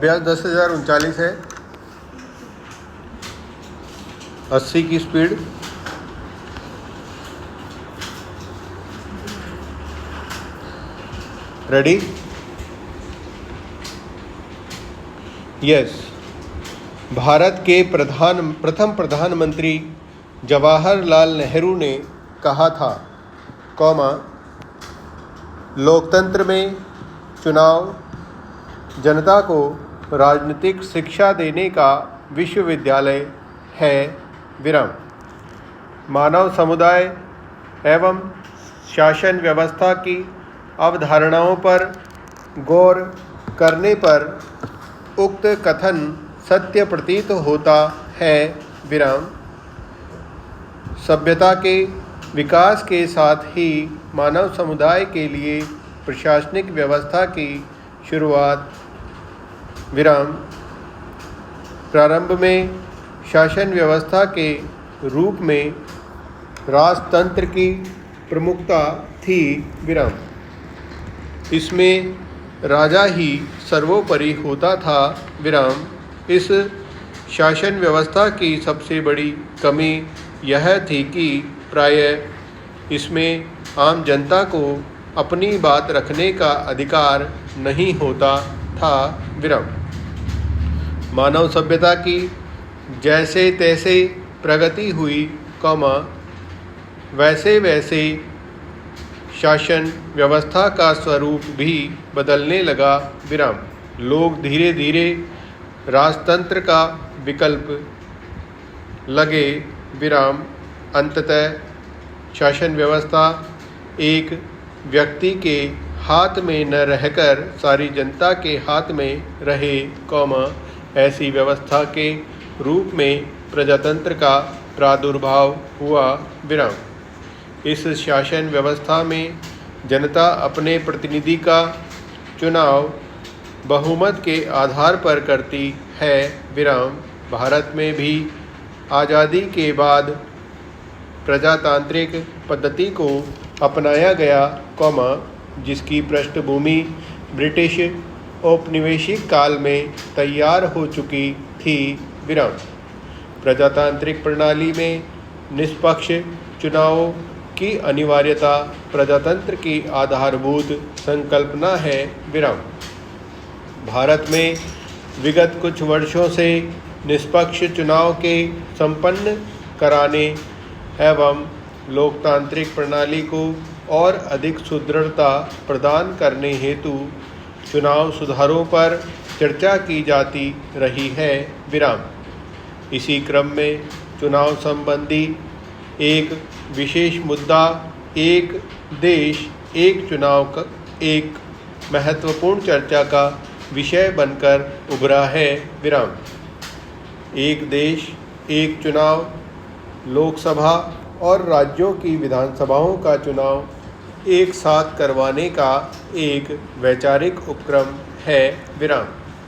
अभ्यास 10,039 है। 80 की स्पीड। रेडी? यस। भारत के प्रथम प्रधानमंत्री जवाहरलाल नेहरू ने कहा था, लोकतंत्र में चुनाव जनता को राजनीतिक शिक्षा देने का विश्वविद्यालय है, मानव समुदाय एवं शासन व्यवस्था की अवधारणाओं पर गौर करने पर उक्त कथन सत्य प्रतीत होता है, सभ्यता के विकास के साथ ही मानव समुदाय के लिए प्रशासनिक व्यवस्था की शुरुआत, प्रारंभ में शासन व्यवस्था के रूप में राजतंत्र की प्रमुखता थी, इसमें राजा ही सर्वोपरि होता था, इस शासन व्यवस्था की सबसे बड़ी कमी यह थी कि प्रायः इसमें आम जनता को अपनी बात रखने का अधिकार नहीं होता था, मानव सभ्यता की जैसे तैसे प्रगति हुई, वैसे वैसे शासन व्यवस्था का स्वरूप भी बदलने लगा, लोग धीरे धीरे राजतंत्र का विकल्प लगे, अंततः शासन व्यवस्था एक व्यक्ति के हाथ में न रहकर सारी जनता के हाथ में रहे, ऐसी व्यवस्था के रूप में प्रजातंत्र का प्रादुर्भाव हुआ, इस शासन व्यवस्था में जनता अपने प्रतिनिधि का चुनाव बहुमत के आधार पर करती है, भारत में भी आज़ादी के बाद प्रजातांत्रिक पद्धति को अपनाया गया, जिसकी पृष्ठभूमि ब्रिटिश औपनिवेशिक काल में तैयार हो चुकी थी, प्रजातांत्रिक प्रणाली में निष्पक्ष चुनावों की अनिवार्यता प्रजातंत्र की आधारभूत संकल्पना है, भारत में विगत कुछ वर्षों से निष्पक्ष चुनाव के संपन्न कराने एवं लोकतांत्रिक प्रणाली को और अधिक सुदृढ़ता प्रदान करने हेतु चुनाव सुधारों पर चर्चा की जाती रही है, इसी क्रम में चुनाव संबंधी एक विशेष मुद्दा एक देश एक चुनाव का एक महत्वपूर्ण चर्चा का विषय बनकर उभरा है, एक देश एक चुनाव लोकसभा और राज्यों की विधानसभाओं का चुनाव एक साथ करवाने का एक वैचारिक उपक्रम है,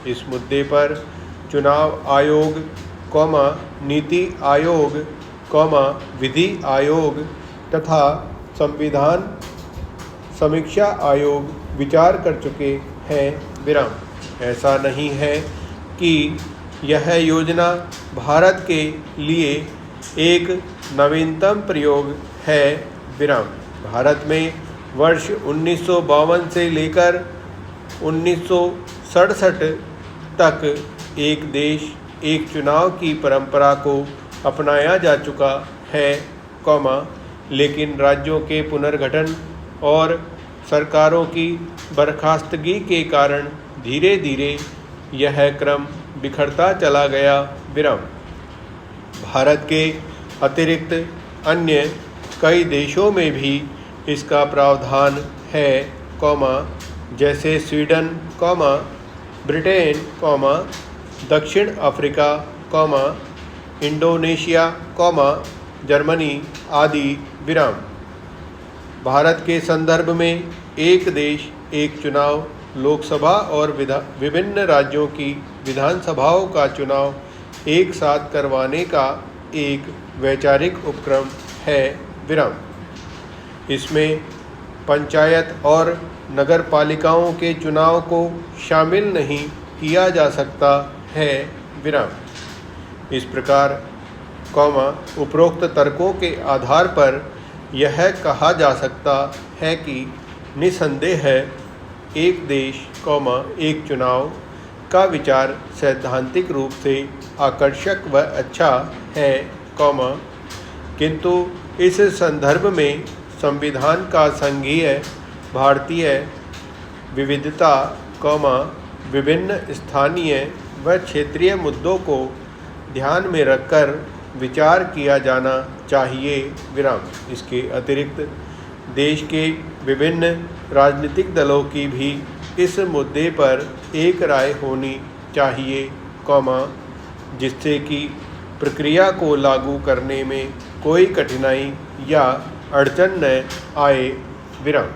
इस मुद्दे पर चुनाव आयोग, नीति आयोग, विधि आयोग तथा संविधान समीक्षा आयोग विचार कर चुके हैं, ऐसा नहीं है कि यह योजना भारत के लिए एक नवीनतम प्रयोग है, भारत में वर्ष 1952 से लेकर 1967 तक एक देश एक चुनाव की परंपरा को अपनाया जा चुका है, लेकिन राज्यों के पुनर्गठन और सरकारों की बर्खास्तगी के कारण धीरे धीरे यह क्रम बिखरता चला गया, भारत के अतिरिक्त अन्य कई देशों में भी इसका प्रावधान है, जैसे स्वीडन, ब्रिटेन, दक्षिण अफ्रीका, इंडोनेशिया, जर्मनी आदि, भारत के संदर्भ में एक देश एक चुनाव लोकसभा और विभिन्न राज्यों की विधानसभाओं का चुनाव एक साथ करवाने का एक वैचारिक उपक्रम है, इसमें पंचायत और नगर पालिकाओं के चुनाव को शामिल नहीं किया जा सकता है विराम। इस प्रकार उपरोक्त तर्कों के आधार पर यह कहा जा सकता है कि निसंदेह एक देश एक चुनाव का विचार सैद्धांतिक रूप से आकर्षक व अच्छा है, किंतु इस संदर्भ में संविधान का संघीय भारतीय विविधता, विभिन्न स्थानीय व क्षेत्रीय मुद्दों को ध्यान में रखकर विचार किया जाना चाहिए विराम। इसके अतिरिक्त देश के विभिन्न राजनीतिक दलों की भी इस मुद्दे पर एक राय होनी चाहिए, जिससे कि प्रक्रिया को लागू करने में कोई कठिनाई या अड़चन न आए विराम।